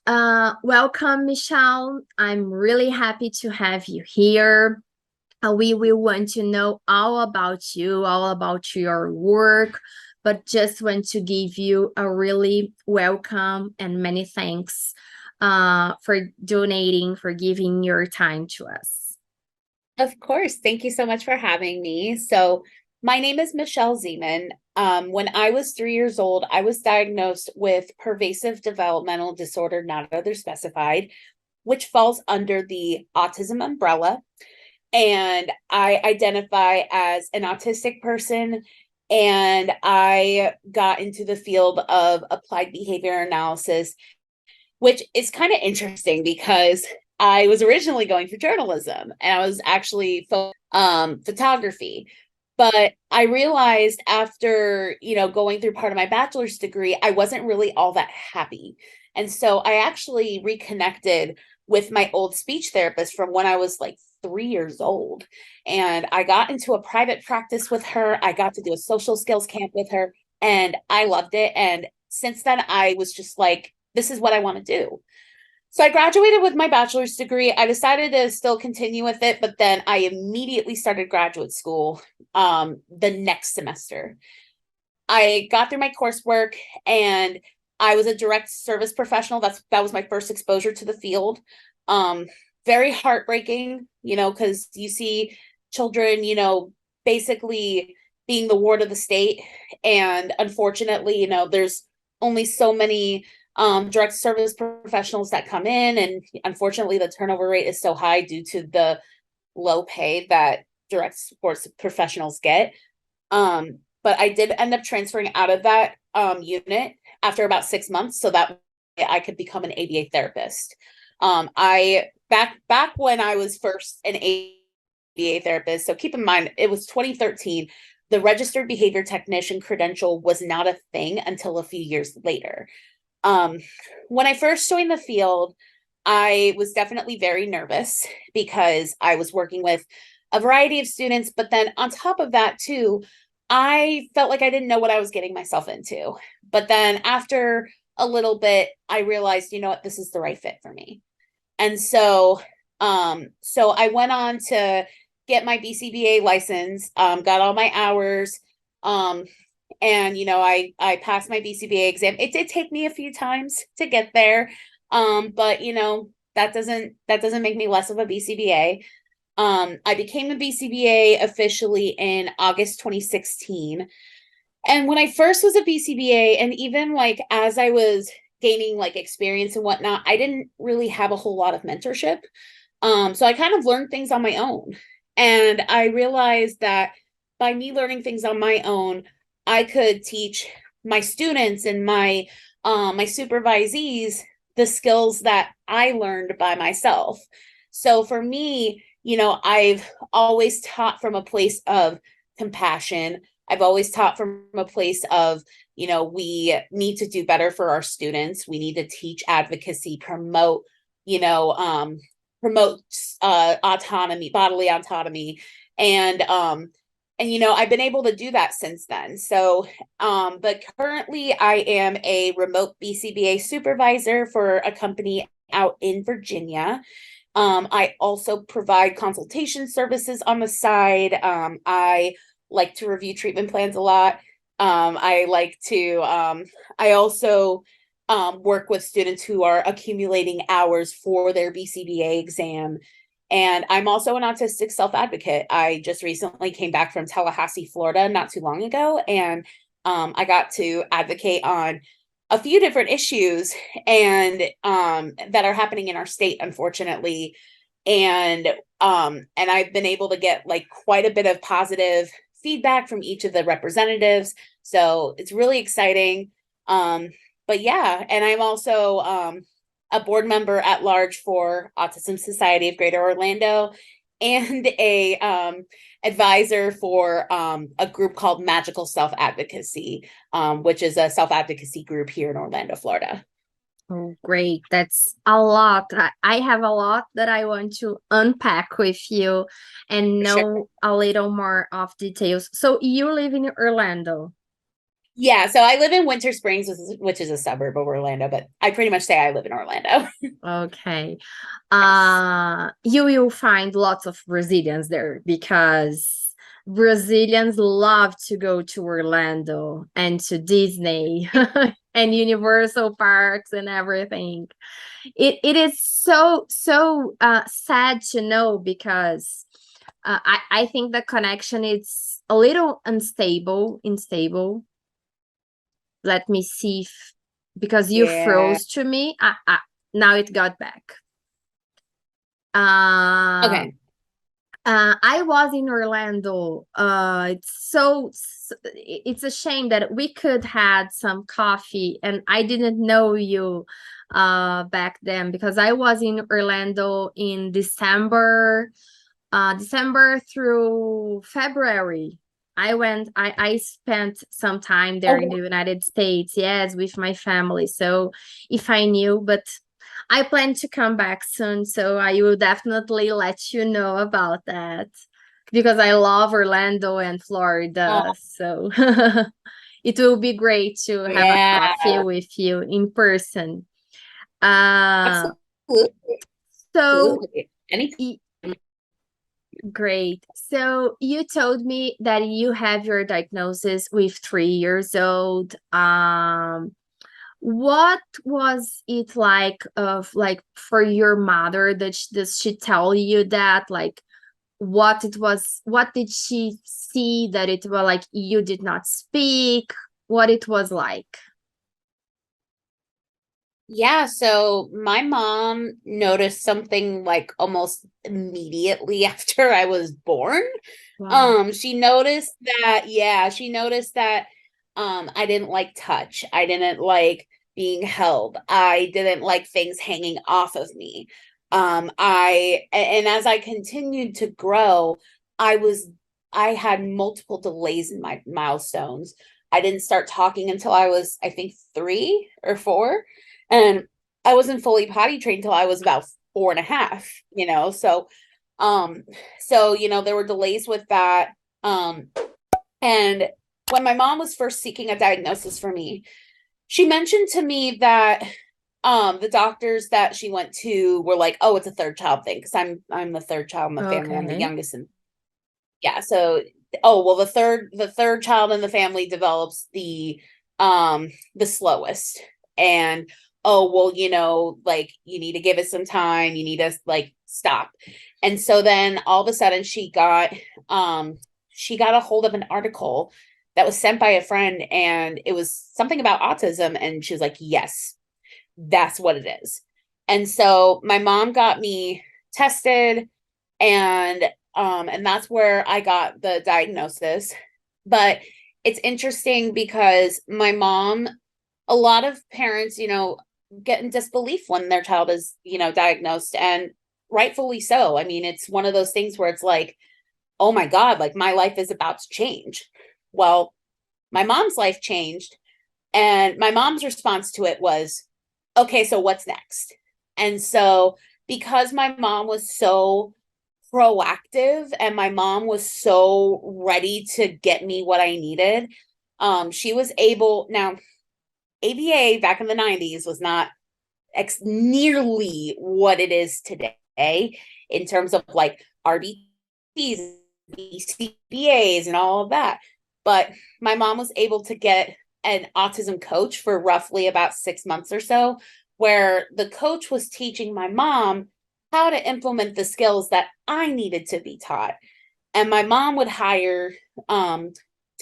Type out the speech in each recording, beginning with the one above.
Welcome, Michelle. I'm really happy to have you here. We will want to know all about you, all about your work, but just want to give you a really welcome and many thanks for donating, for giving your time to us. Of course. Thank you so much for having me. So, my name is Michelle Zeman. When I was 3 years old, I was diagnosed with pervasive developmental disorder, not other specified, which falls under the autism umbrella. And I identify as an autistic person. And I got into the field of applied behavior analysis, which is kind of interesting because I was originally going for journalism and I was actually photography. But I realized after, going through part of my bachelor's degree, I wasn't really all that happy. And so I actually reconnected with my old speech therapist from when I was like 3 years old. And I got into a private practice with her. I got to do a social skills camp with her and I loved it. And since then, I was just like, this is what I want to do. So I graduated with my bachelor's degree. I decided to still continue with it, but then I immediately started graduate school the next semester. I got through my coursework and I was a direct service professional. That was my first exposure to the field. Um, Very heartbreaking, because you see children, basically being the ward of the state. And unfortunately, there's only so many direct service professionals that come in. And unfortunately, the turnover rate is so high due to the low pay that direct sports professionals get. But I did end up transferring out of that unit after about 6 months so that I could become an ABA therapist. I back when I was first an ABA therapist, so keep in mind it was 2013. The registered behavior technician credential was not a thing until a few years later. When I first joined the field, I was definitely very nervous because I was working with a variety of students, but then on top of that too, I felt like I didn't know what I was getting myself into. But then after a little bit, I realized, you know what, this is the right fit for me. And so I went on to get my BCBA license, got all my hours, and I passed my BCBA exam. It did take me a few times to get there, but that doesn't make me less of a BCBA. I became a BCBA officially in August 2016. And when I first was a BCBA, and even like as I was gaining like experience and whatnot, I didn't really have a whole lot of mentorship. So I kind of learned things on my own. And I realized that by me learning things on my own, I could teach my students and my supervisees the skills that I learned by myself. So for me, I've always taught from a place of compassion. I've always taught from a place of, we need to do better for our students. We need to teach advocacy, promote autonomy, bodily autonomy, and I've been able to do that since then. So, but currently I am a remote BCBA supervisor for a company out in Virginia. I also provide consultation services on the side. I like to review treatment plans a lot. I also work with students who are accumulating hours for their BCBA exam. And I'm also an autistic self-advocate. I just recently came back from Tallahassee, Florida, not too long ago, and I got to advocate on a few different issues and that are happening in our state, unfortunately. And I've been able to get like quite a bit of positive feedback from each of the representatives. So it's really exciting. But yeah, and I'm also a board member at large for Autism Society of Greater Orlando and a advisor for a group called Magical Self Advocacy, which is a self advocacy group here in Orlando, Florida. Oh, great. That's a lot. I have a lot that I want to unpack with you and For sure. know a little more of details. So you live in Orlando. Yeah, so I live in Winter Springs, which is a suburb of Orlando, but I pretty much say I live in Orlando. Okay. Yes. You will find lots of Brazilians there because Brazilians love to go to Orlando and to Disney and Universal parks and everything. It is so sad to know because I think the connection is a little unstable. Let me see if, because you Yeah. froze to me. Now it got back. Uh, Okay. I was in Orlando. It's a shame that we could had some coffee, and I didn't know you back then because I was in Orlando in December through February. I spent some time there in the Oh, United States, yes, with my family. So if I knew, but I plan to come back soon, so I will definitely let you know about that because I love Orlando and oh, Florida. So it will be great to have a yeah, coffee with you in person. Uh, absolutely. so Absolutely. Anytime. y- Great. So you told me that you have your diagnosis with 3 years old. What was it like of like for your mother? Does she tell you that like what it was? What did she see that it was like you did not speak? What it was like? Yeah, so my mom noticed something like almost immediately after I was born. Wow. She noticed that, yeah, she noticed that I didn't like touch. I didn't like being held. I didn't like things hanging off of me. And as I continued to grow, I was I had multiple delays in my milestones. I didn't start talking until I was, I think, 3 or 4. And I wasn't fully potty trained until I was about 4.5. Um, there were delays with that. Um, and when my mom was first seeking a diagnosis for me, she mentioned to me that the doctors that she went to were like, "Oh, it's a third child thing," because I'm the third child in the family. I'm the Okay. youngest, and yeah, so oh well, the third child in the family develops the slowest. And oh well, like you need to give it some time, you need to like stop. And so then all of a sudden she got a hold of an article that was sent by a friend, and it was something about autism, and she was like, yes, that's what it is. And so my mom got me tested, and and that's where I got the diagnosis. But it's interesting because my mom, a lot of parents, get in disbelief when their child is, diagnosed, and rightfully so. I mean, it's one of those things where it's like, oh my God, like my life is about to change. Well, my mom's life changed, and my mom's response to it was, okay, so what's next? And so, because my mom was so proactive and my mom was so ready to get me what I needed, she was able. Now, ABA back in the 90s was not nearly what it is today in terms of like RBTs, BCBAs, and all of that. But my mom was able to get an autism coach for roughly about 6 months or so, where the coach was teaching my mom how to implement the skills that I needed to be taught. And my mom would hire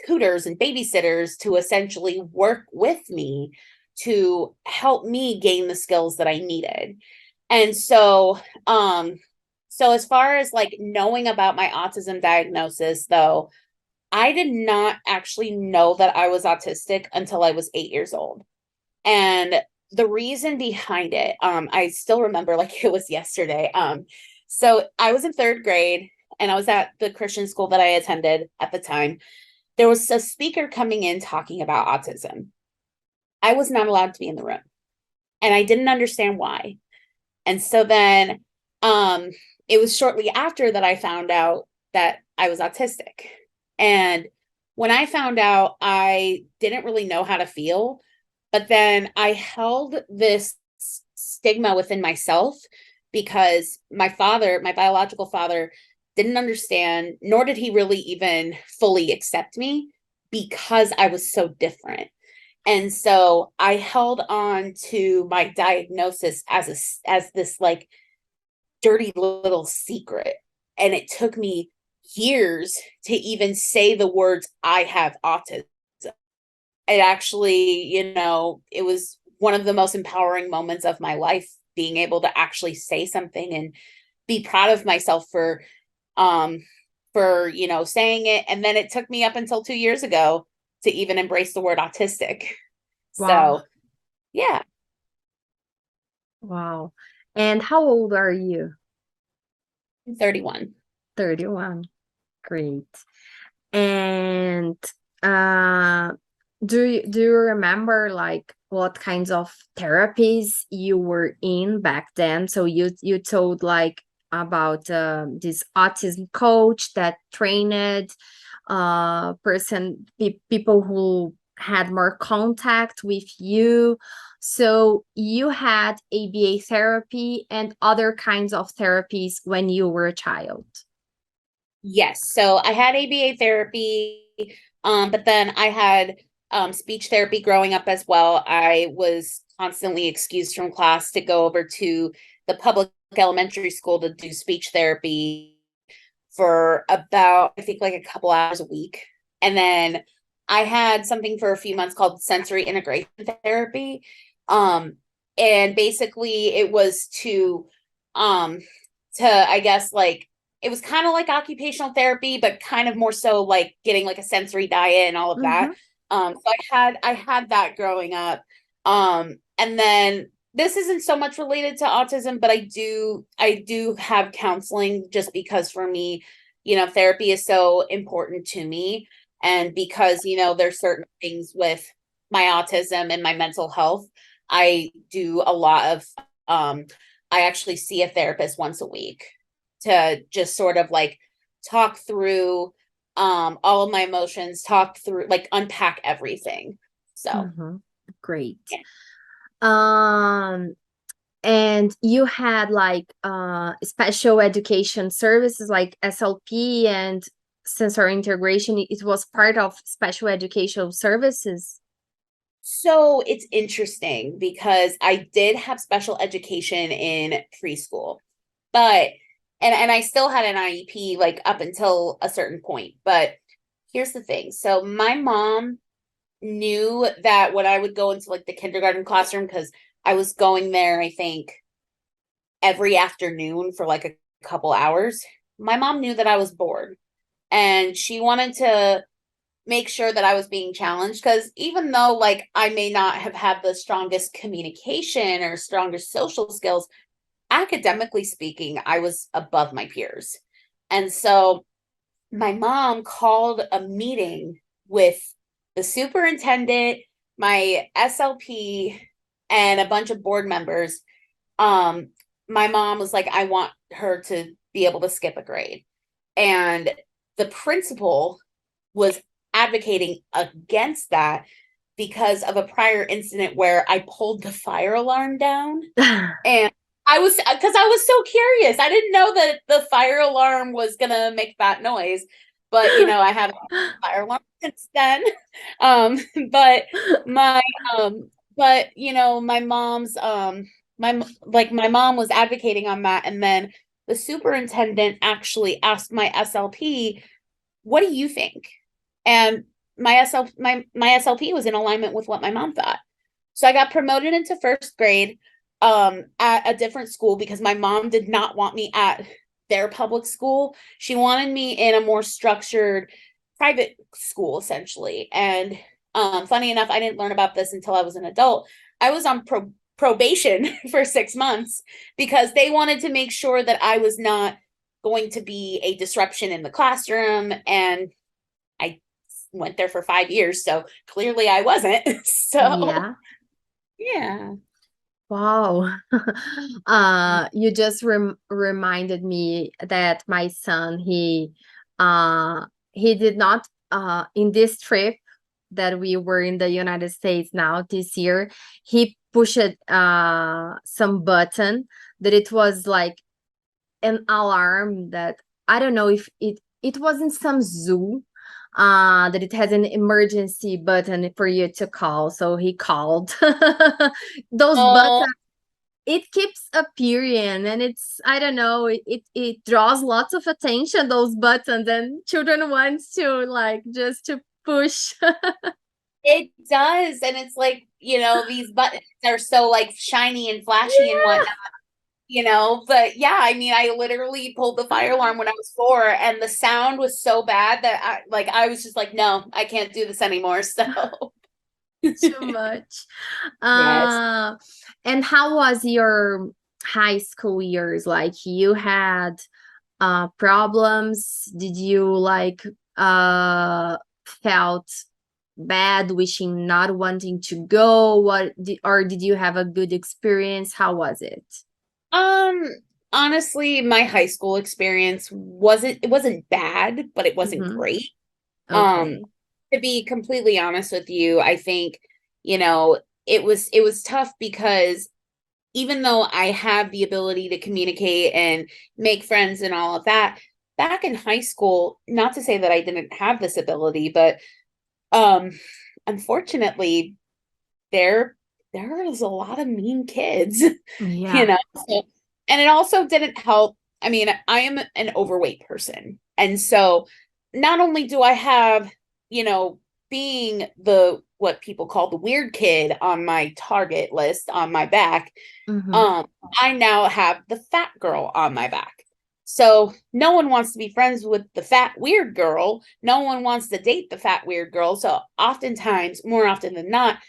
tutors and babysitters to essentially work with me to help me gain the skills that I needed. And so as far as like knowing about my autism diagnosis, though, I did not actually know that I was autistic until I was 8 years old. And the reason behind it, I still remember like it was yesterday. So I was in third grade, and I was at the Christian school that I attended at the time. There was a speaker coming in talking about autism. I was not allowed to be in the room, and I didn't understand why. And so then it was shortly after that I found out that I was autistic. And when I found out, I didn't really know how to feel, but then I held this stigma within myself because my father, my biological father, didn't understand, nor did he really even fully accept me because I was so different. And so I held on to my diagnosis as this like dirty little secret. And it took me years to even say the words, I have autism. It actually, it was one of the most empowering moments of my life, being able to actually say something and be proud of myself for saying it. And then it took me up until 2 years ago to even embrace the word autistic. Wow. So yeah. Wow. And how old are you? 31. 31. Great. And do you remember like what kinds of therapies you were in back then? So you told like about this autism coach that trained people who had more contact with you. So you had ABA therapy and other kinds of therapies when you were a child. Yes. So I had ABA therapy, but then I had speech therapy growing up as well. I was constantly excused from class to go over to the public elementary school to do speech therapy for about, I think, like a couple hours a week. And then I had something for a few months called sensory integration therapy. And basically it was I guess, like, it was kind of like occupational therapy, but kind of more so like getting like a sensory diet and all of that. So I had that growing up. And then this isn't so much related to autism, but I do have counseling just because for me, therapy is so important to me. And because, there's certain things with my autism and my mental health, I do a lot of, I actually see a therapist once a week to just sort of like talk through all of my emotions, talk through, like, unpack everything. So great. Yeah. And you had like special education services like SLP and sensory integration. It was part of special educational services. So it's interesting because I did have special education in preschool, but and I still had an IEP like up until a certain point. But here's the thing. So my mom knew that when I would go into like the kindergarten classroom, because I was going there, I think, every afternoon for like a couple hours, my mom knew that I was bored. And she wanted to make sure that I was being challenged, because even though like I may not have had the strongest communication or strongest social skills, academically speaking, I was above my peers. And so my mom called a meeting with the superintendent, my SLP, and a bunch of board members. My mom was like, I want her to be able to skip a grade. And the principal was advocating against that because of a prior incident where I pulled the fire alarm down. And because I was so curious. I didn't know that the fire alarm was gonna make that noise, but I haven't had a fire alarm since then. But my my mom's my mom was advocating on that, and then the superintendent actually asked my SLP, "What do you think?" And my SLP was in alignment with what my mom thought. So I got promoted into first grade at a different school because my mom did not want me at their public school. She wanted me in a more structured private school, essentially. And funny enough, I didn't learn about this until I was an adult. I was on probation for 6 months because they wanted to make sure that I was not going to be a disruption in the classroom. And I went there for 5 years, so clearly I wasn't. So yeah. Wow. You just reminded me that my son, he did not in this trip that we were in the United States now this year, he pushed some button that it was like an alarm that I don't know if it was in some zoo, that it has an emergency button for you to call. So he called. Those Oh, buttons, it keeps appearing, and it's, I don't know, it draws lots of attention, those buttons, and children want to like just to push. it does. And it's like, these buttons are so like shiny and flashy and whatnot, but yeah, I mean, I literally pulled the fire alarm when I was 4 and the sound was so bad that I was just like, no, I can't do this anymore. So Too much. yes. And how was your high school years? Like, you had problems? Did you like felt bad, wishing not wanting to go? Or did you have a good experience? How was it? Um, Honestly, my high school experience wasn't bad, but it wasn't Mm-hmm. great. Um, Okay. to be completely honest with you, I think, it was tough because even though I have the ability to communicate and make friends and all of that, back in high school, not to say that I didn't have this ability, but um unfortunately there is a lot of mean kids, you Yeah. know. So, and it also didn't help. I mean, I am an overweight person. And so not only do I have, being the what people call the weird kid on my target list on my back, Mm-hmm. um, I now have the fat girl on my back. So no one wants to be friends with the fat weird girl. No one wants to date the fat weird girl. So oftentimes, more often than not,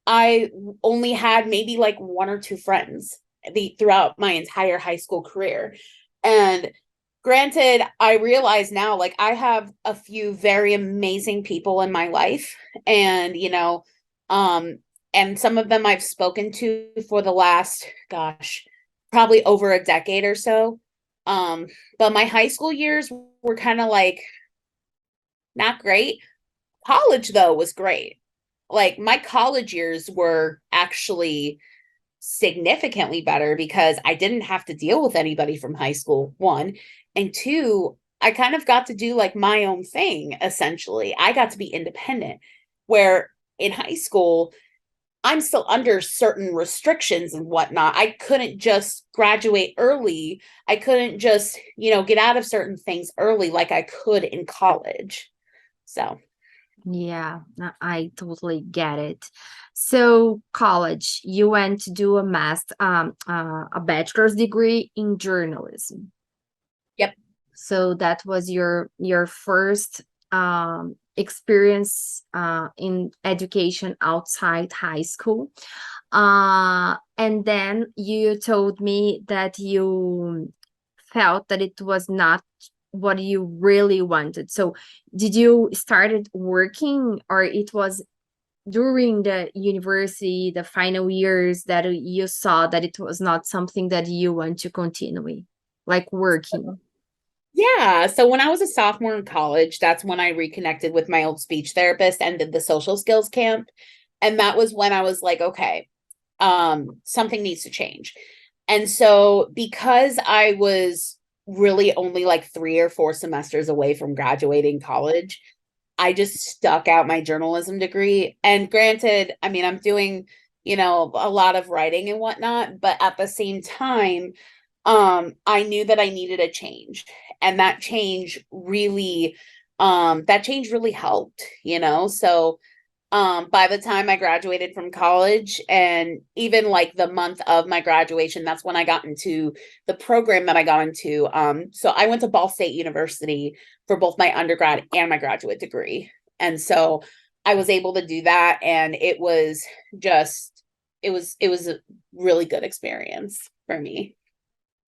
I only had maybe like 1 or 2 friends throughout my entire high school career. And granted, I realize now, like, I have a few very amazing people in my life, and um and some of them I've spoken to for the last, gosh, probably over a decade or so. But my high school years were kind of like not great. College though was great. Like, my college years were actually significantly better because I didn't have to deal with anybody from high school, one. And two, I kind of got to do like my own thing, essentially. I got to be independent, where in high school, I'm still under certain restrictions and whatnot. I couldn't just graduate early. I couldn't just, get out of certain things early like I could in college. So, Yeah, I totally get it. So college, you went to do a bachelor's degree in journalism. yep. So that was your first experience in education outside high school. And then you told me that you felt that it was not what you really wanted. So did you started working, or it was during the university, the final years, that you saw that it was not something that you want to continue with, like working? Yeah. So when I was a sophomore in college, that's when I reconnected with my old speech therapist and did the social skills camp. And that was when I was like, okay, something needs to change. And so because I was really only like 3 or 4 semesters away from graduating college, I just stuck out my journalism degree. And granted, I mean, I'm doing, a lot of writing and whatnot, but at the same time, I knew that I needed a change. And that change really helped, So by the time I graduated from college, and even like the month of my graduation, that's when I got into the program that I got into. So I went to Ball State University for both my undergrad and my graduate degree. And so I was able to do that. And it was a really good experience for me.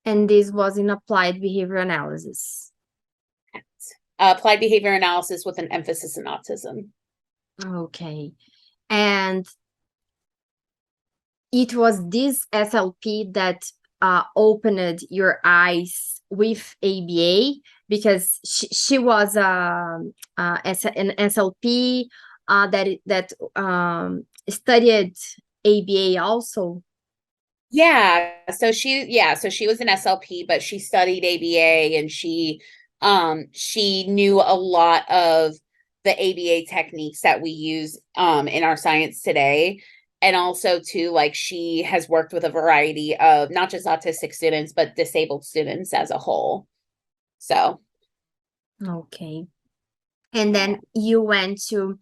And this was in applied behavior analysis. Applied behavior analysis with an emphasis in autism. Okay. And it was this SLP that opened your eyes with ABA, because she was an SLP that studied ABA also. So she was an SLP, but she studied ABA, and she knew a lot of the ABA techniques that we use in our science today. And also too, like, she has worked with a variety of not just autistic students, but disabled students as a whole. So. Okay. And then you went to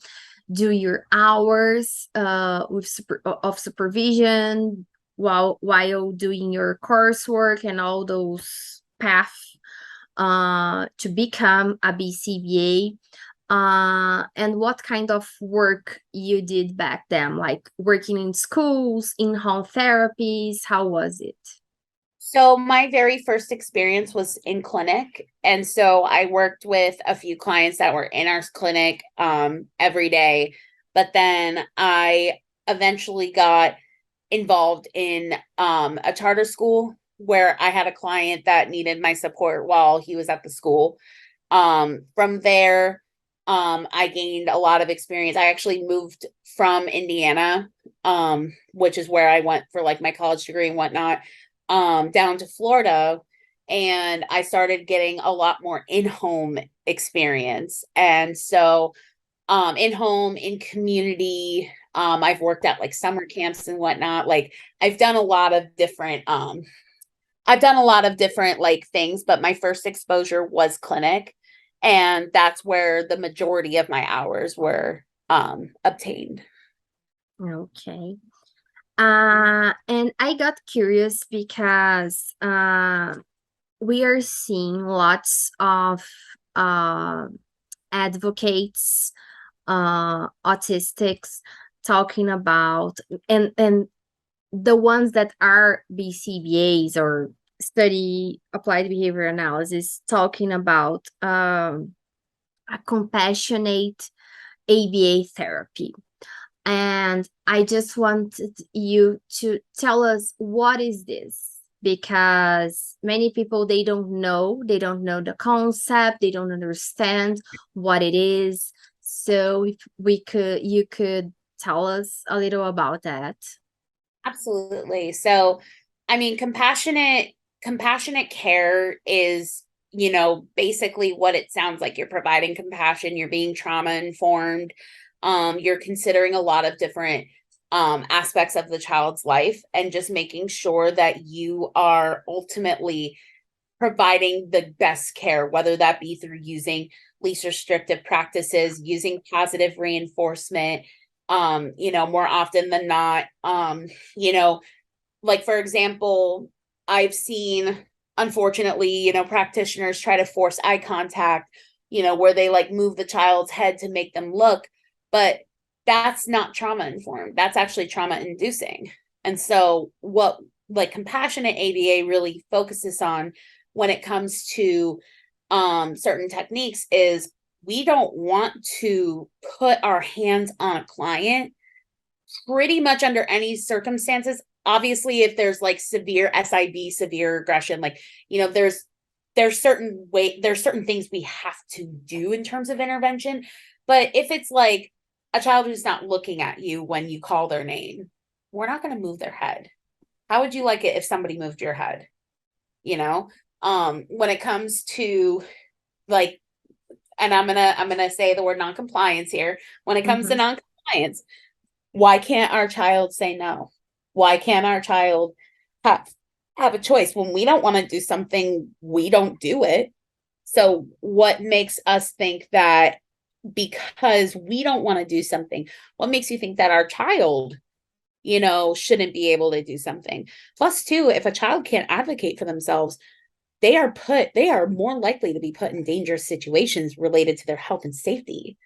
do your hours of supervision while doing your coursework and all those paths to become a BCBA. And what kind of work you did back then, like working in schools, in-home therapies, how was it? So my very first experience was in clinic. And so I worked with a few clients that were in our clinic every day. But then I eventually got involved in a charter school where I had a client that needed my support while he was at the school. From there, I gained a lot of experience. I actually moved from Indiana, which is where I went for like my college degree and whatnot, down to Florida, and I started getting a lot more in-home experience. And so in-home, in community, I've worked at like summer camps and whatnot. Like I've done a lot of different like things, but my first exposure was clinic, and that's where the majority of my hours were obtained. Okay. And I got curious because we are seeing lots of advocates, autistics talking about, and the ones that are BCBAs or study applied behavior analysis, talking about a compassionate ABA therapy. And I just wanted you to tell us, what is this? Because many people, they don't know the concept, they don't understand what it is. So if you could tell us a little about that. Absolutely. So, I mean, compassionate care is, basically what it sounds like. You're providing compassion, you're being trauma informed, you're considering a lot of different aspects of the child's life, and just making sure that you are ultimately providing the best care, whether that be through using least restrictive practices, using positive reinforcement, more often than not, like, for example, I've seen, unfortunately, practitioners try to force eye contact, where they like move the child's head to make them look, but that's not trauma informed. That's actually trauma inducing. And so what like compassionate ABA really focuses on when it comes to certain techniques is, we don't want to put our hands on a client pretty much under any circumstances. Obviously, if there's like severe SIB, severe aggression, like, there's certain things we have to do in terms of intervention. But if it's like a child who's not looking at you when you call their name, we're not going to move their head. How would you like it if somebody moved your head? When it comes to like, and I'm gonna say the word non-compliance here. When it comes to non-compliance, why can't our child say no? Why can't our child have a choice? When we don't want to do something, we don't do it. So what makes us think that because we don't want to do something, what makes you think that our child, shouldn't be able to do something? Plus, too, if a child can't advocate for themselves, they are more likely to be put in dangerous situations related to their health and safety,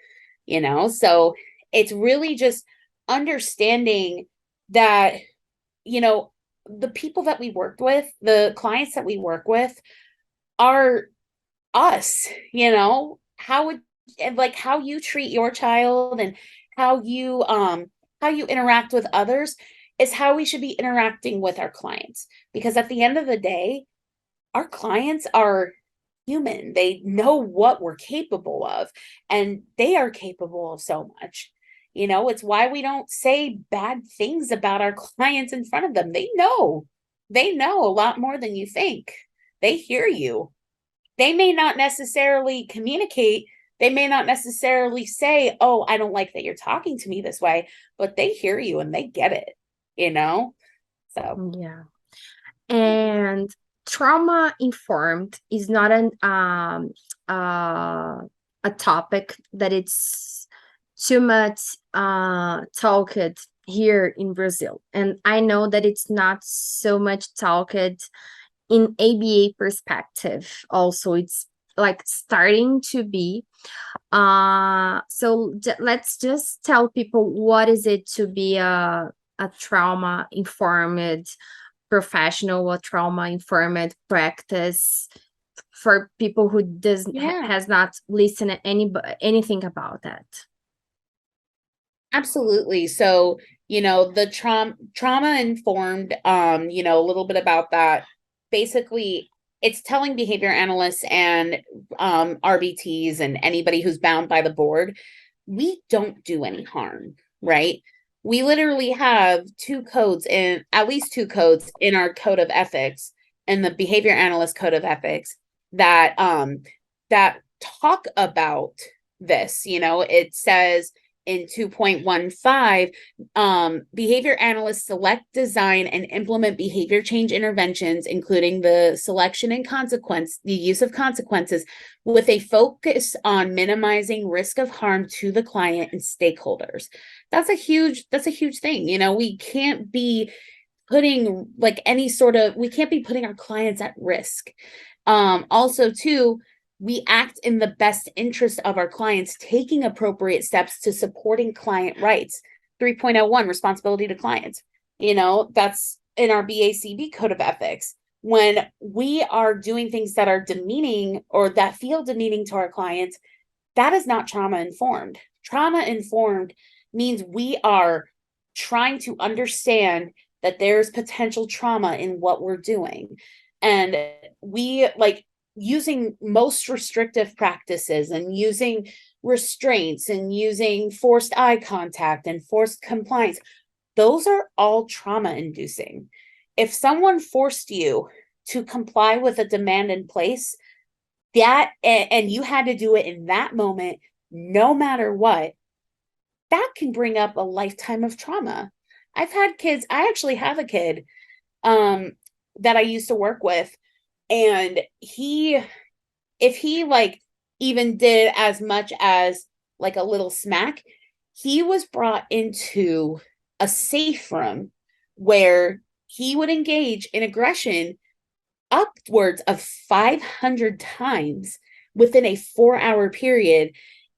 So it's really just understanding that, the people that we work with, the clients that we work with, are us. How you treat your child and how you interact with others is how we should be interacting with our clients. Because at the end of the day, our clients are human. They know what we're capable of, and they are capable of so much. It's why we don't say bad things about our clients in front of them. They know a lot more than you think. They hear you. They may not necessarily communicate. They may not necessarily say, oh, I don't like that you're talking to me this way, but they hear you and they get it. So, Yeah. And trauma informed is not a topic that it's too much talked here in Brazil. And I know that it's not so much talked in ABA perspective. Also, it's like starting to be. So let's just tell people what is it to be a trauma informed professional or trauma informed practice for people who has not listened anything about that. Absolutely. So, the trauma informed, a little bit about that. Basically, it's telling behavior analysts and RBTs and anybody who's bound by the board, we don't do any harm, right? We literally have at least two codes in our code of ethics and the behavior analyst code of ethics that talk about this. It says in 2.15, behavior analysts select, design, and implement behavior change interventions, including the selection and the use of consequences, with a focus on minimizing risk of harm to the client and stakeholders. That's a huge thing. We can't be putting we can't be putting our clients at risk. Also, too, we act in the best interest of our clients, taking appropriate steps to supporting client rights. 3.01, responsibility to clients. That's in our BACB code of ethics. When we are doing things that are demeaning or that feel demeaning to our clients, that is not trauma informed. Trauma informed means we are trying to understand that there's potential trauma in what we're doing. And we using most restrictive practices and using restraints and using forced eye contact and forced compliance. Those are all trauma inducing. If someone forced you to comply with a demand in place, and you had to do it in that moment, no matter what, that can bring up a lifetime of trauma. I've had kids. I actually have a kid that I used to work with. And if he even did as much as a little smack, he was brought into a safe room where he would engage in aggression upwards of 500 times within a 4-hour period.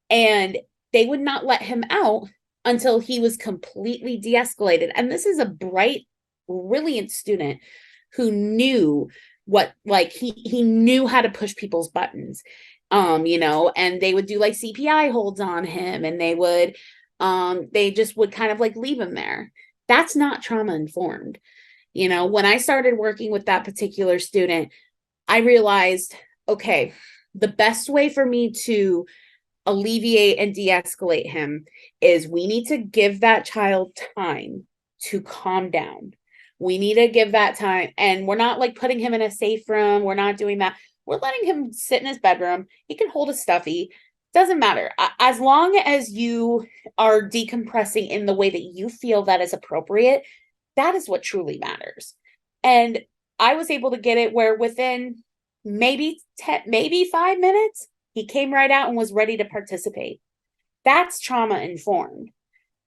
And they would not let him out until he was completely de-escalated. And this is a bright, brilliant student who knew he knew how to push people's buttons, and they would do CPI holds on him, and they just would kind of leave him there. That's not trauma informed. When I started working with that particular student, I realized, okay, the best way for me to alleviate and de-escalate him is we need to give that child time to calm down. We need to give that time. And we're not putting him in a safe room. We're not doing that. We're letting him sit in his bedroom. He can hold a stuffy. Doesn't matter. As long as you are decompressing in the way that you feel that is appropriate, that is what truly matters. And I was able to get it where within maybe 5 minutes, he came right out and was ready to participate. That's trauma informed.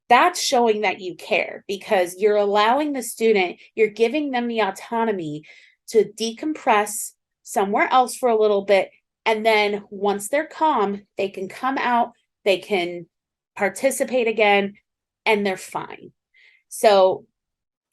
That's showing that you care, because you're allowing the student, you're giving them the autonomy to decompress somewhere else for a little bit. And then once they're calm, they can come out, they can participate again, and they're fine. So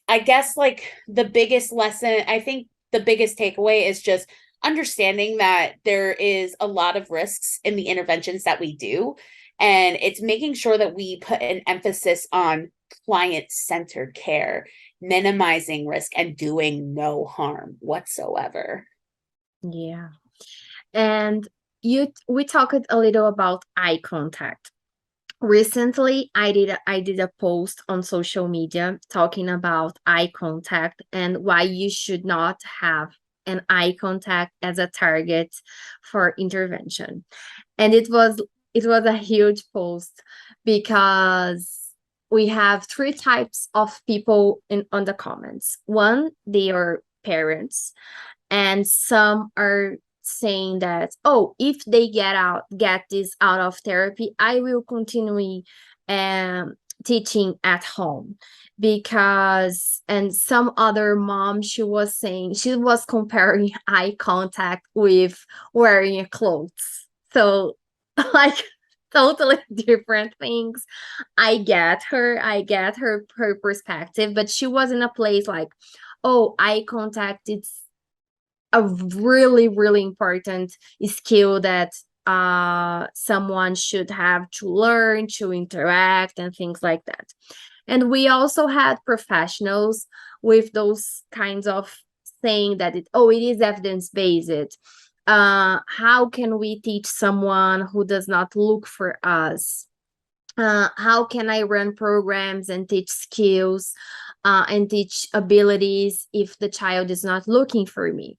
I guess the biggest lesson, I think the biggest takeaway is just understanding that there is a lot of risks in the interventions that we do. And it's making sure that we put an emphasis on client-centered care, minimizing risk, and doing no harm whatsoever. Yeah. And we talked a little about eye contact. Recently, I did a post on social media talking about eye contact and why you should not have an eye contact as a target for intervention. And it was a huge post because we have three types of people in on the comments. One, they are parents, and some are saying that, oh, if they get this out of therapy, I will continue teaching at home. Because, and some other mom, she was saying, she was comparing eye contact with wearing clothes. So like totally different things. I get her perspective, but she was in a place like, oh, eye contact, it's a really, really important skill that someone should have to learn to interact and things like that. And we also had professionals with those kinds of saying that it is evidence based. How can we teach someone who does not look for us? How can I run programs and teach skills and teach abilities if the child is not looking for me?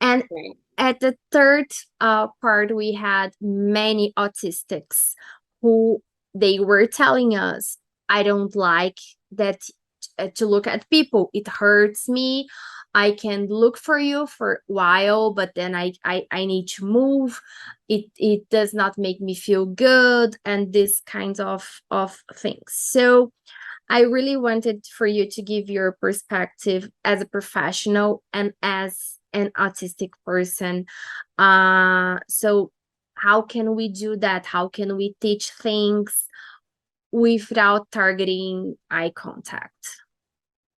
And Right. at the third part, we had many autistics who they were telling us, I don't like that to look at people. It hurts me. I can look for you for a while, but then I need to move. It does not make me feel good, and these kinds of things. So I really wanted for you to give your perspective as a professional and as an autistic person. So how can we do that? How can we teach things without targeting eye contact?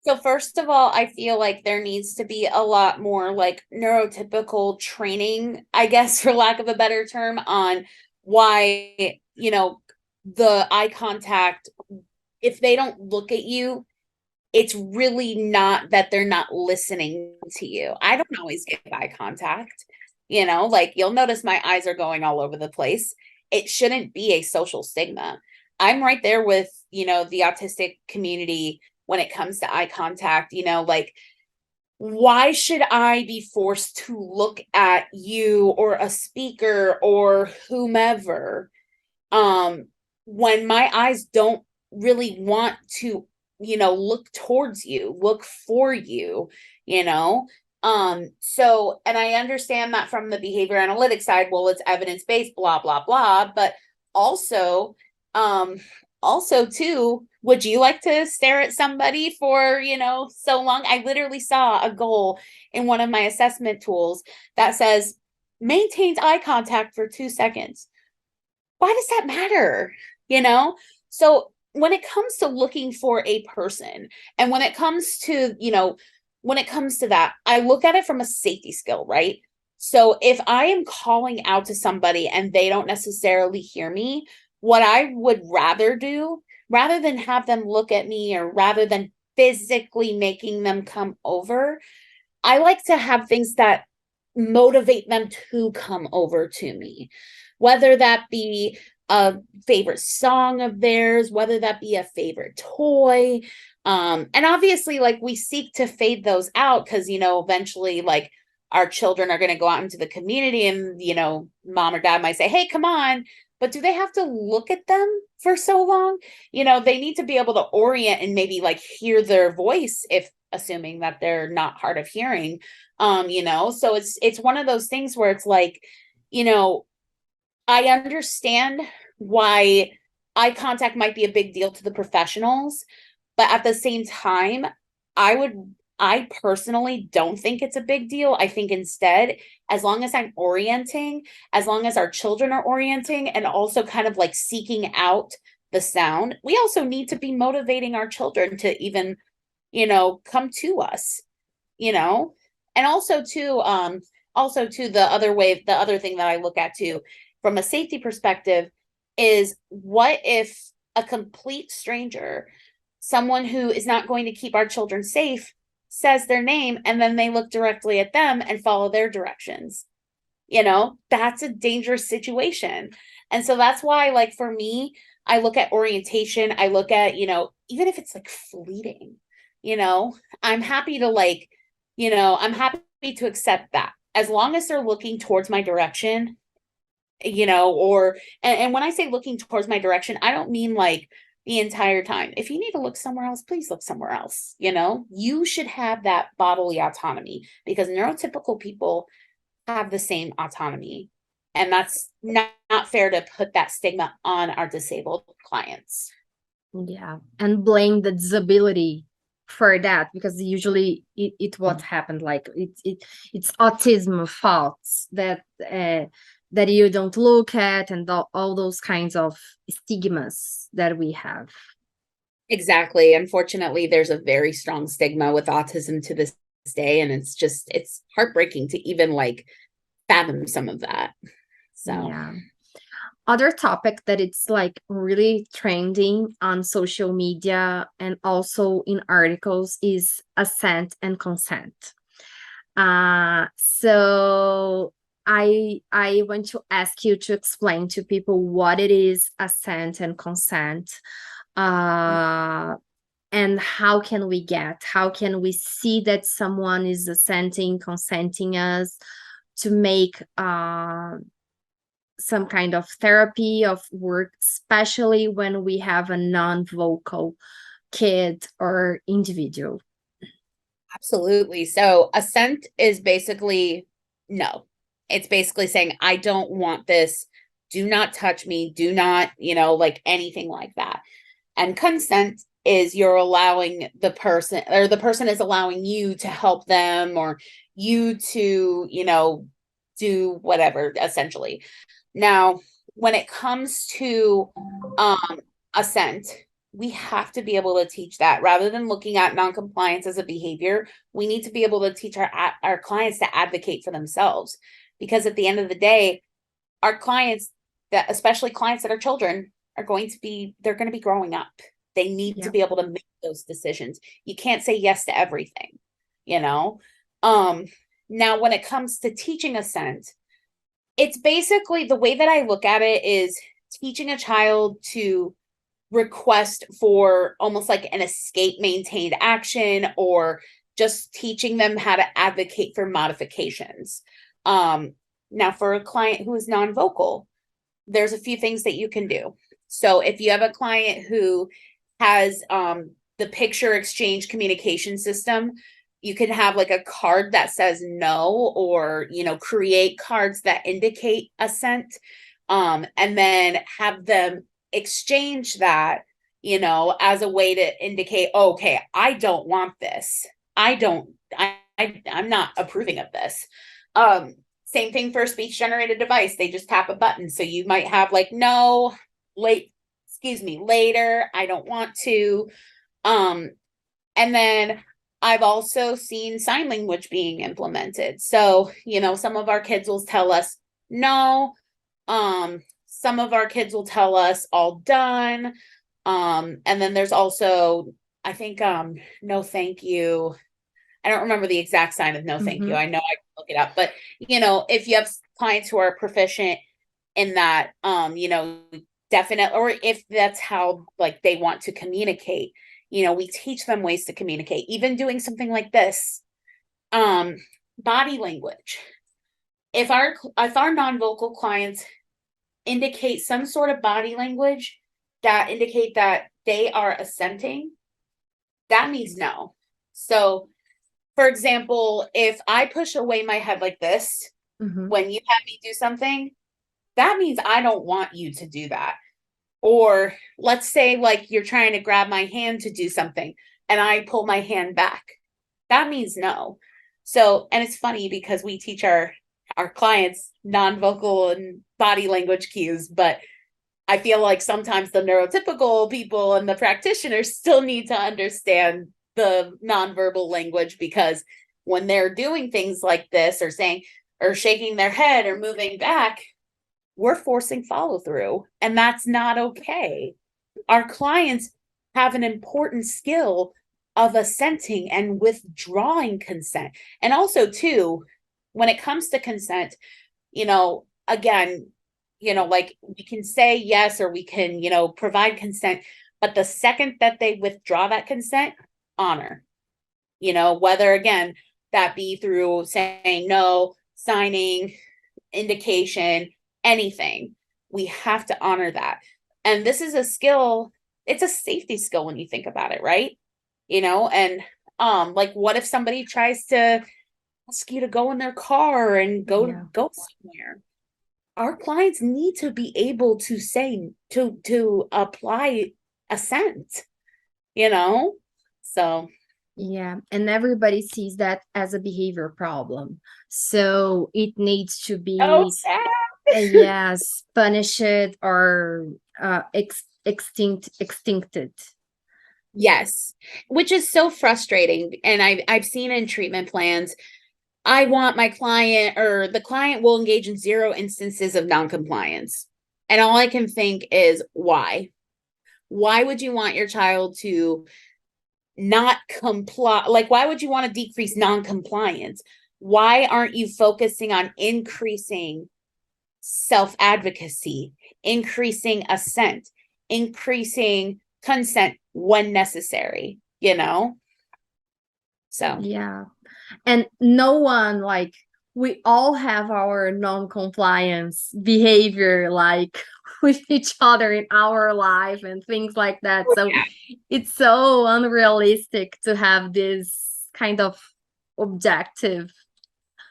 So first of all, I feel like there needs to be a lot more like neurotypical training, I guess, for lack of a better term, on why, the eye contact, if they don't look at you, it's really not that they're not listening to you. I don't always give eye contact, like you'll notice my eyes are going all over the place. It shouldn't be a social stigma. I'm right there with, the autistic community when it comes to eye contact, like, why should I be forced to look at you or a speaker or whomever when my eyes don't really want to, look towards you, look for you, so, and I understand that from the behavior analytics side, well, it's evidence-based, blah, blah, blah, but also, also too, would you like to stare at somebody for, so long? I literally saw a goal in one of my assessment tools that says maintains eye contact for 2 seconds. Why does that matter? So when it comes to looking for a person and when it comes to, when it comes to that, I look at it from a safety skill, right? So if I am calling out to somebody and they don't necessarily hear me, what I would rather do, rather than have them look at me or rather than physically making them come over, I like to have things that motivate them to come over to me, whether that be a favorite song of theirs, whether that be a favorite toy. And obviously, like, we seek to fade those out because, eventually, like, our children are going to go out into the community and, mom or dad might say, hey, come on. But do they have to look at them for so long? They need to be able to orient and maybe like hear their voice, if assuming that they're not hard of hearing. So it's one of those things where it's like, I understand why eye contact might be a big deal to the professionals, but at the same time, I personally don't think it's a big deal. I think instead, as long as I'm orienting, as long as our children are orienting and also kind of like seeking out the sound, we also need to be motivating our children to even, come to us, and also too, the other thing that I look at too, from a safety perspective, is what if a complete stranger, someone who is not going to keep our children safe, says their name and then they look directly at them and follow their directions? that's a dangerous situation. And so that's why, like, for me, I look at orientation. I look at, even if it's like fleeting, I'm happy to I'm happy to accept that as long as they're looking towards my direction, and when I say looking towards my direction, I don't mean like the entire time. If you need to look somewhere else, please look somewhere else. You should have that bodily autonomy, because neurotypical people have the same autonomy. And that's not fair to put that stigma on our disabled clients. Yeah, and blame the disability for that, because usually it what happened, like it's autism faults that that you don't look at, and all those kinds of stigmas that we have. Exactly. Unfortunately, there's a very strong stigma with autism to this day, and it's heartbreaking to even like fathom some of that. So yeah. Other topic that it's like really trending on social media and also in articles is assent and consent. So I want to ask you to explain to people what it is assent and consent, and how can we see that someone is assenting, consenting us to make some kind of therapy of work, especially when we have a non-vocal kid or individual. Absolutely. So assent is basically no. It's basically saying, I don't want this. Do not touch me. Do not, like anything like that. And consent is you're allowing the person, or the person is allowing you to help them, or you to, do whatever, essentially. Now, when it comes to assent, we have to be able to teach that. Rather than looking at noncompliance as a behavior, we need to be able to teach our clients to advocate for themselves. Because at the end of the day, our clients, that especially clients that are children, they're going to be growing up. They need to be able to make those decisions. You can't say yes to everything, Now, when it comes to teaching assent, it's basically, the way that I look at it is teaching a child to request for almost like an escape maintained action, or just teaching them how to advocate for modifications. Now, for a client who is non-vocal, there's a few things that you can do. So if you have a client who has the picture exchange communication system, you can have like a card that says no, or, create cards that indicate assent, and then have them exchange that, as a way to indicate, okay, I don't want this. I'm not approving of this. Same thing for a speech generated device. They just tap a button. So you might have like, no, later. I don't want to. And then I've also seen sign language being implemented. So, some of our kids will tell us no. Some of our kids will tell us all done. And then there's also, I think, no, thank you. I don't remember the exact sign of no, thank you. I know I can look it up, but if you have clients who are proficient in that, definite, or if that's how like they want to communicate, we teach them ways to communicate, even doing something like this. Body language. If our non-vocal clients indicate some sort of body language that indicate that they are assenting, that means no. So, for example, if I push away my head like this, when you have me do something, that means I don't want you to do that. Or let's say like you're trying to grab my hand to do something and I pull my hand back, that means no. So, and it's funny because we teach our clients non-vocal and body language cues, but I feel like sometimes the neurotypical people and the practitioners still need to understand the nonverbal language, because when they're doing things like this, or saying, or shaking their head or moving back, we're forcing follow through, and that's not okay. Our clients have an important skill of assenting and withdrawing consent. And also too, when it comes to consent, again, like we can say yes, or we can, provide consent, but the second that they withdraw that consent, honor, whether again, that be through saying no, signing, indication, anything, we have to honor that. And this is a skill, it's a safety skill when you think about it, right? And like what if somebody tries to ask you to go in their car and go somewhere? Our clients need to be able to say to apply assent, so Yeah, and everybody sees that as a behavior problem. So it needs to oh be, sad. yes, punished or extincted. Yes, which is so frustrating. And I've seen in treatment plans, I want my client, or the client will engage in 0 instances of noncompliance. And all I can think is why? Why would you want your child to not comply? Like, why would you want to decrease noncompliance? Why aren't you focusing on increasing self-advocacy, increasing assent, increasing consent when necessary, So Yeah. And no one, like, we all have our non-compliance behavior, like with each other in our life and things like that. So it's so unrealistic to have this kind of objective.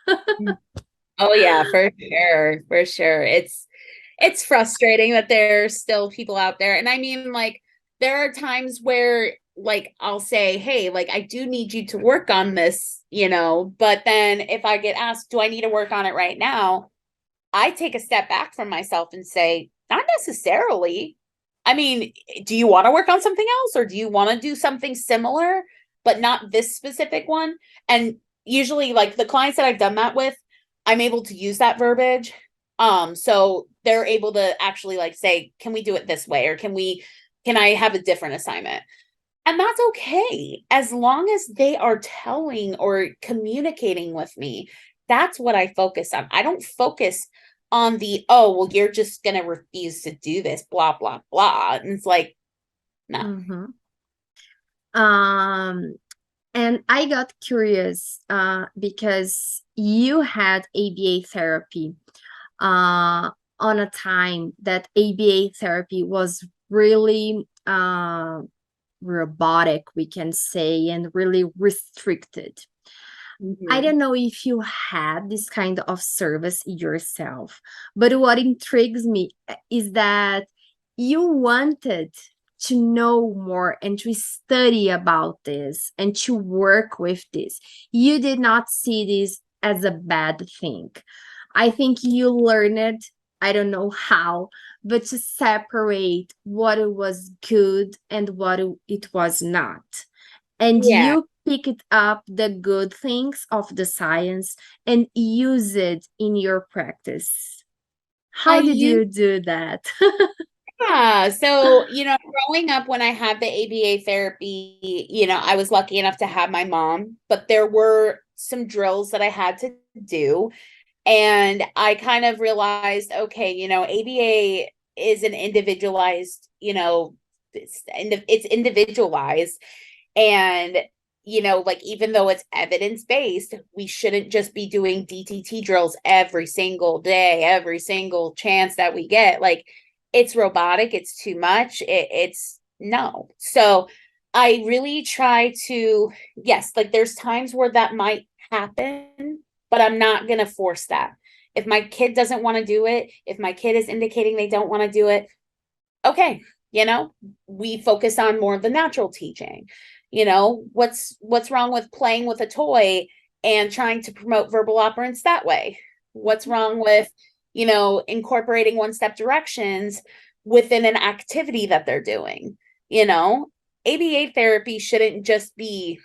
oh yeah, for sure. For sure. It's frustrating that there's still people out there. And I mean, like, there are times where, like, I'll say, hey, like, I do need you to work on this, but then if I get asked, do I need to work on it right now? I take a step back from myself and say, not necessarily. I mean, do you want to work on something else, or do you want to do something similar, but not this specific one? And usually, like, the clients that I've done that with, I'm able to use that verbiage. So they're able to actually, like, say, can we do it this way? Or can I have a different assignment? And that's okay, as long as they are telling or communicating with me. That's what I focus on. I don't focus on the, oh, well, you're just going to refuse to do this, blah, blah, blah. And it's like, no. Mm-hmm. And I got curious because you had ABA therapy on a time that ABA therapy was really robotic, we can say, and really restricted. I don't know if you had this kind of service yourself, but what intrigues me is that you wanted to know more and to study about this and to work with this. You did not see this as a bad thing. I think you learned, I don't know how, but to separate what it was good and what it was not. And Yeah. you picked up the good things of the science and use it in your practice. How did you do that? Yeah. So, growing up when I had the ABA therapy, I was lucky enough to have my mom, but there were some drills that I had to do. And I kind of realized, okay, ABA is an individualized, it's individualized. And, like, even though it's evidence-based, we shouldn't just be doing DTT drills every single day, every single chance that we get. Like, it's robotic, it's too much. It's no. So I really try to, yes, like, there's times where that might happen, but I'm not going to force that. If my kid doesn't want to do it, if my kid is indicating they don't want to do it, okay, we focus on more of the natural teaching. What's wrong with playing with a toy and trying to promote verbal operants that way? What's wrong with, incorporating one-step directions within an activity that they're doing? ABA therapy shouldn't just be,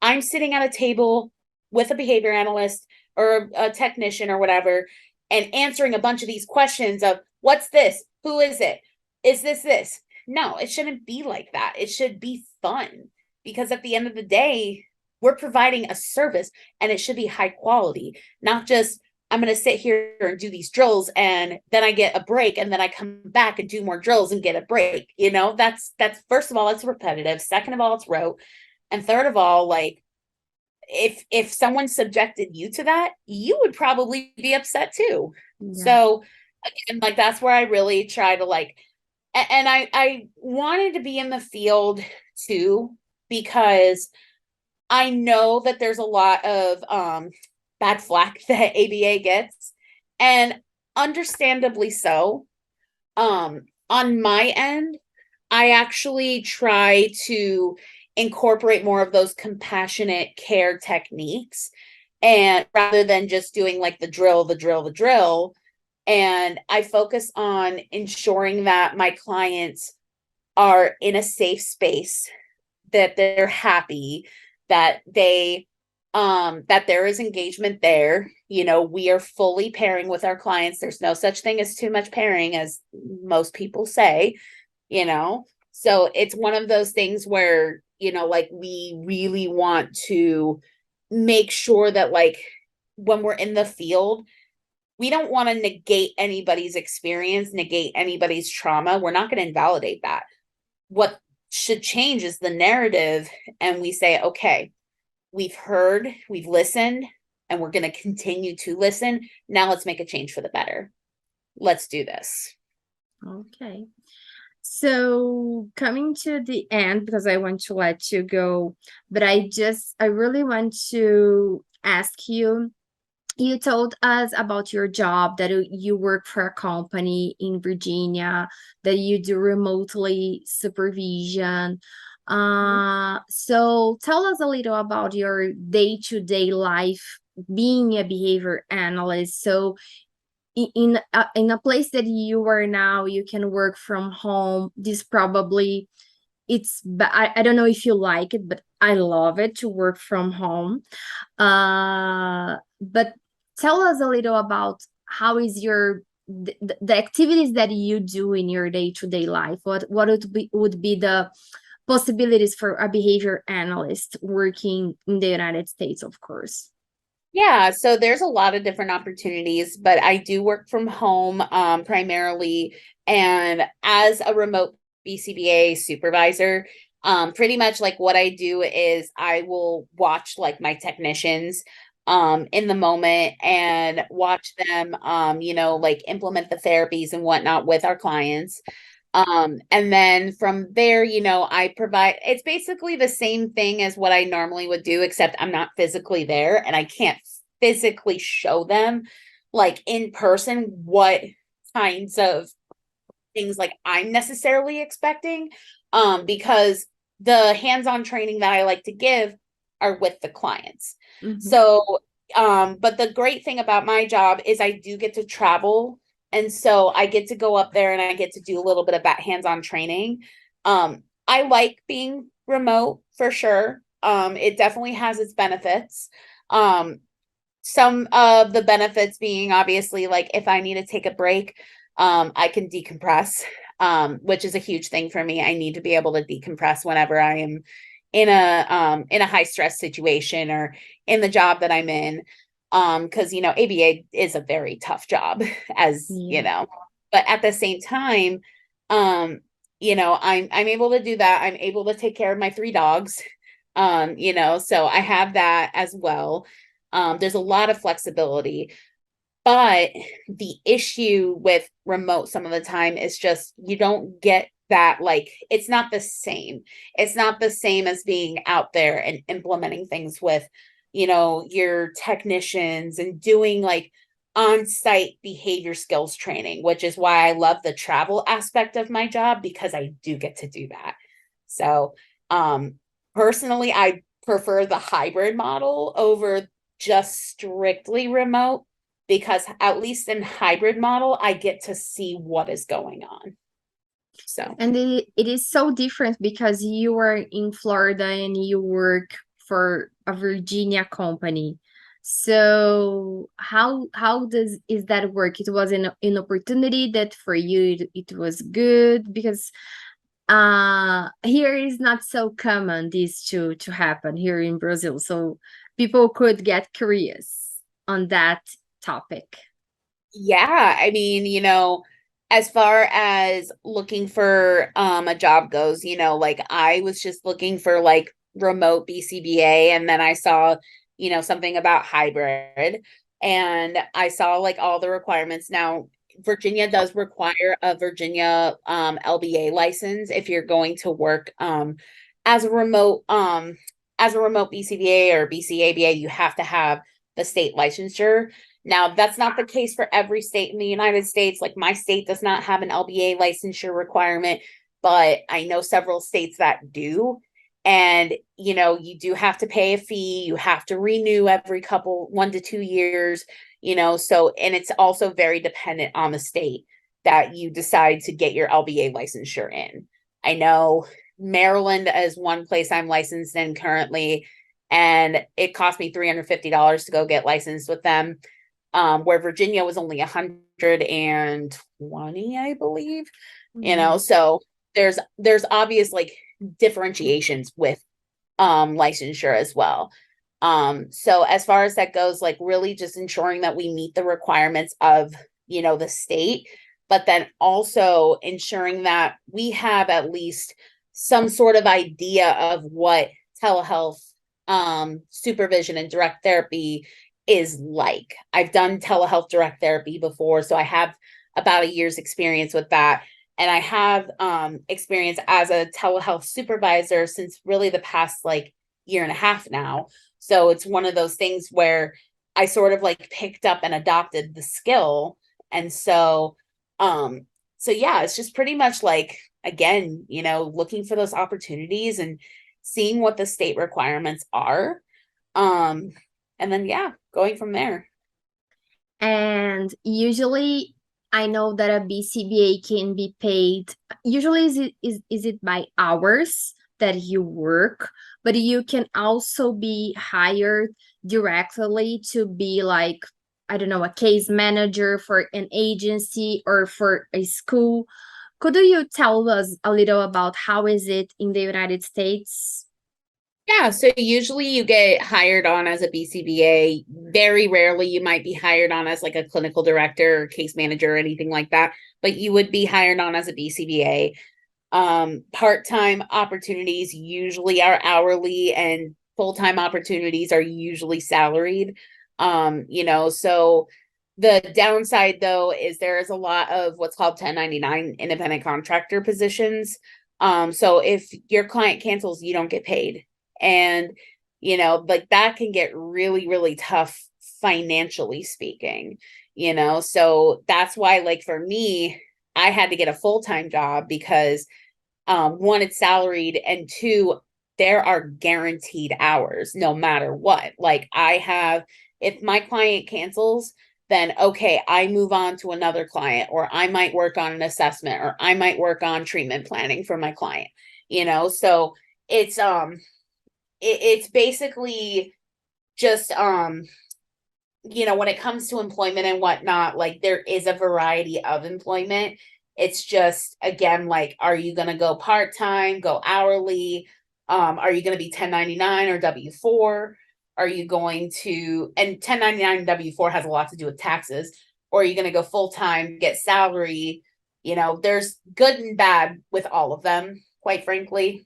I'm sitting at a table with a behavior analyst or a technician or whatever, and answering a bunch of these questions of, what's this? Who is it? Is this? No, it shouldn't be like that. It should be fun, because at the end of the day, we're providing a service, and it should be high quality, not just I'm going to sit here and do these drills, and then I get a break, and then I come back and do more drills and get a break. That's first of all, it's repetitive. Second of all, it's rote. And third of all, like, if someone subjected you to that, you would probably be upset too. Yeah. So again, like, that's where I really try to, like, and I wanted to be in the field too, because I know that there's a lot of bad flack that ABA gets, and understandably so. On my end, I actually try to incorporate more of those compassionate care techniques, and rather than just doing like the drill, and I focus on ensuring that my clients are in a safe space, that they're happy, that that there is engagement there. We are fully pairing with our clients. There's no such thing as too much pairing, as most people say. So it's one of those things where, like, we really want to make sure that, like, when we're in the field, we don't want to negate anybody's experience, negate anybody's trauma. We're not going to invalidate that. What should change is the narrative, and we say, okay, we've heard, we've listened, and we're going to continue to listen. Now let's make a change for the better. Let's do this. Okay. So coming to the end, because I want to let you go, but I really want to ask you, you told us about your job, that you work for a company in Virginia, that you do remotely supervision. So tell us a little about your day-to-day life being a behavior analyst. So in a place that you are now, you can work from home. This probably, I don't know if you like it, but I love it to work from home. But tell us a little about how is the activities that you do in your day-to-day life. What would be the possibilities for a behavior analyst working in the United States, of course? Yeah, so there's a lot of different opportunities, but I do work from home primarily, and as a remote BCBA supervisor, pretty much like what I do is I will watch like my technicians in the moment and watch them like implement the therapies and whatnot with our clients. And then from there, I provide, it's basically the same thing as what I normally would do, except I'm not physically there, and I can't physically show them like in person what kinds of things like I'm necessarily expecting, because the hands-on training that I like to give are with the clients. Mm-hmm. So, but the great thing about my job is I do get to travel. And so I get to go up there and I get to do a little bit of that hands-on training. I like being remote for sure. It definitely has its benefits. Some of the benefits being obviously like if I need to take a break, I can decompress, which is a huge thing for me. I need to be able to decompress whenever I am in a high stress situation or in the job that I'm in. Because ABA is a very tough job, as but at the same time, I'm able to do that. I'm able to take care of my 3 dogs, so I have that as well. There's a lot of flexibility, but the issue with remote some of the time is just you don't get that, like, it's not the same. It's not the same as being out there and implementing things with your technicians and doing like on-site behavior skills training, which is why I love the travel aspect of my job, because I do get to do that. So personally, I prefer the hybrid model over just strictly remote, because at least in hybrid model, I get to see what is going on. So, and it is so different because you are in Florida and you work for a Virginia company. So how is that work? It was an opportunity that for you it was good, because here is not so common this to happen here in Brazil. So people could get curious on that topic. Yeah, I mean, as far as looking for a job goes, like I was just looking for like remote BCBA, and then I saw, something about hybrid, and I saw like all the requirements. Now, Virginia does require a Virginia LBA license if you're going to work as a remote BCBA or BCABA. You have to have the state licensure. Now, that's not the case for every state in the United States. Like my state does not have an LBA licensure requirement, but I know several states that do. And, you do have to pay a fee. You have to renew every 1 to 2 years, so, and it's also very dependent on the state that you decide to get your LBA licensure in. I know Maryland is one place I'm licensed in currently, and it cost me $350 to go get licensed with them. Where Virginia was only 120, I believe, so there's obvious like differentiations with licensure as well. So as far as that goes, like really just ensuring that we meet the requirements of, the state, but then also ensuring that we have at least some sort of idea of what telehealth supervision and direct therapy is like. I've done telehealth direct therapy before, so I have about a year's experience with that. And I have experience as a telehealth supervisor since really the past like year and a half now. So it's one of those things where I sort of like picked up and adopted the skill. And so yeah, it's just pretty much like, again, looking for those opportunities and seeing what the state requirements are. And then, yeah, going from there. And usually, I know that a BCBA can be paid. Usually, is it by hours that you work, but you can also be hired directly to be like, I don't know, a case manager for an agency or for a school. Could you tell us a little about how is it in the United States? Yeah, so usually you get hired on as a BCBA. Very rarely you might be hired on as like a clinical director or case manager or anything like that, but you would be hired on as a BCBA. Part-time opportunities usually are hourly, and full-time opportunities are usually salaried. So the downside though is there is a lot of what's called 1099 independent contractor positions. So if your client cancels, you don't get paid. And, like that can get really, really tough financially speaking, so that's why, like, for me, I had to get a full-time job because, one, it's salaried, and two, there are guaranteed hours no matter what. Like if my client cancels, then okay, I move on to another client, or I might work on an assessment, or I might work on treatment planning for my client, so it's basically just when it comes to employment and whatnot, like there is a variety of employment. It's just, again, like, are you going to go part-time, go hourly? Are you going to be 1099 or W4? Are you going to, and 1099 and W4 has a lot to do with taxes, or are you going to go full-time, get salary? There's good and bad with all of them, quite frankly.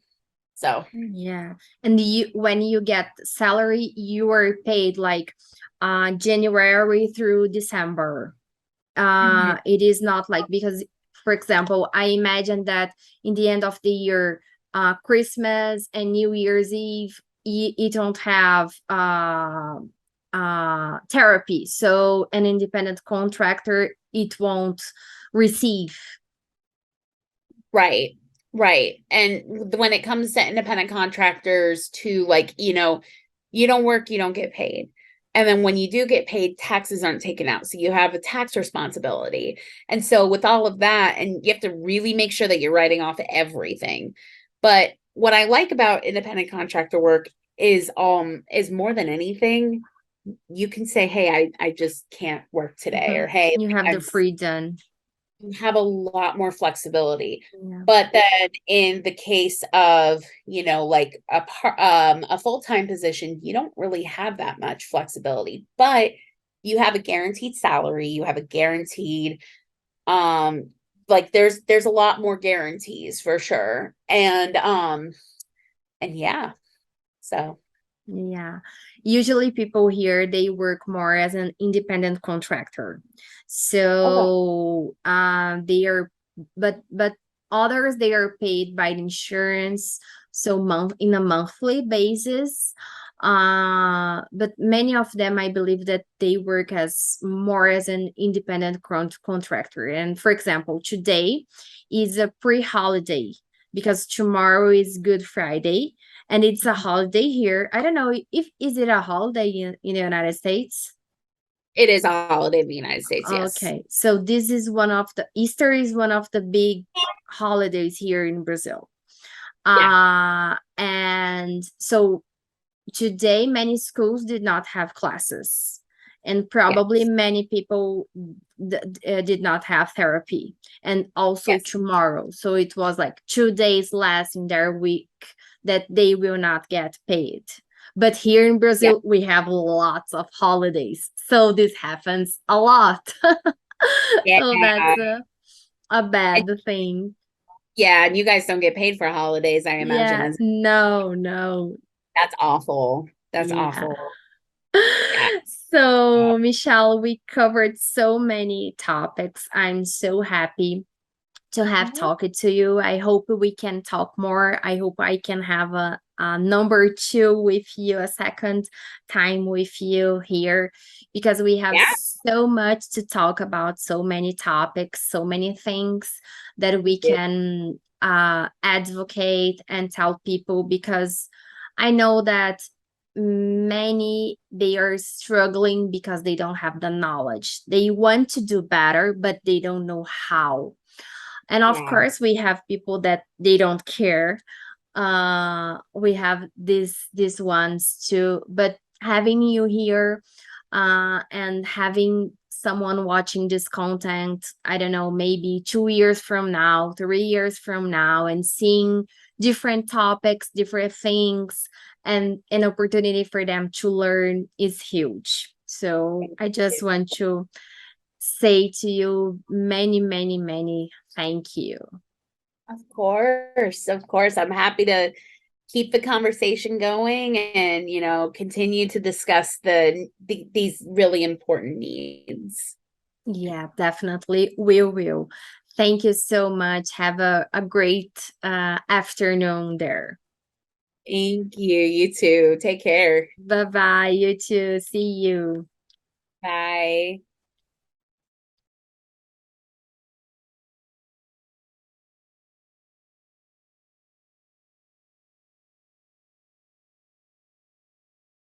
So yeah, and when you get salary, you are paid like January through December. It is not like, because, for example, I imagine that in the end of the year, Christmas and New Year's Eve, you don't have therapy, so an independent contractor, it won't receive. Right. Right. And when it comes to independent contractors too, like, you don't work, you don't get paid. And then when you do get paid, taxes aren't taken out. So you have a tax responsibility. And so with all of that, and you have to really make sure that you're writing off everything. But what I like about independent contractor work is more than anything, you can say, hey, I just can't work today, or hey, you have the freedom. Have a lot more flexibility. Yeah. But then in the case of, like a full-time position, you don't really have that much flexibility. But you have a guaranteed salary, you have a guaranteed like there's a lot more guarantees for sure. And yeah, so Yeah. Usually people here, they work more as an independent contractor. okay. So they are, but others, they are paid by the insurance, so in a monthly basis. But many of them, I believe that they work as more as an independent contractor. And for example, today is a pre-holiday because tomorrow is Good Friday and it's a holiday here. I don't know if is it a holiday in the United States? It is a holiday in the United States, yes. Okay, so this is one of the Easter is one of the big holidays here in Brazil. Yeah. And so today many schools did not have classes, and probably Yes. many people did not have therapy, and also Yes. tomorrow. So it was like 2 days less in their week that they will not get paid. But here in Yeah. Brazil, we have lots of holidays. So this happens a lot. Yeah. So that's a And, bad thing. yeah, and you guys don't get paid for holidays, I imagine. Yeah, no, no. That's awful. That's Yeah. awful. Yeah. So, Michelle, we covered so many topics. I'm so happy to have Yeah. talked to you. I hope we can talk more. I hope I can have a number two with you, a second time with you here, because we have Yeah. so much to talk about, so many topics, so many things that we can advocate and tell people, because I know that many, they are struggling because they don't have the knowledge. They want to do better, but they don't know how. And of Yeah. course we have people that they don't care. We have these ones too, but having you here and having someone watching this content, I don't know, maybe 2 years from now, 3 years from now, and seeing different topics, different things, and an opportunity for them to learn is huge. So I just want to say to you many, many, many thank you. Of course. Of course. I'm happy to keep the conversation going and, continue to discuss these really important needs. Yeah, definitely. We will. Thank you so much. Have a great afternoon there. Thank you. You too. Take care. Bye bye. You too. See you. Bye.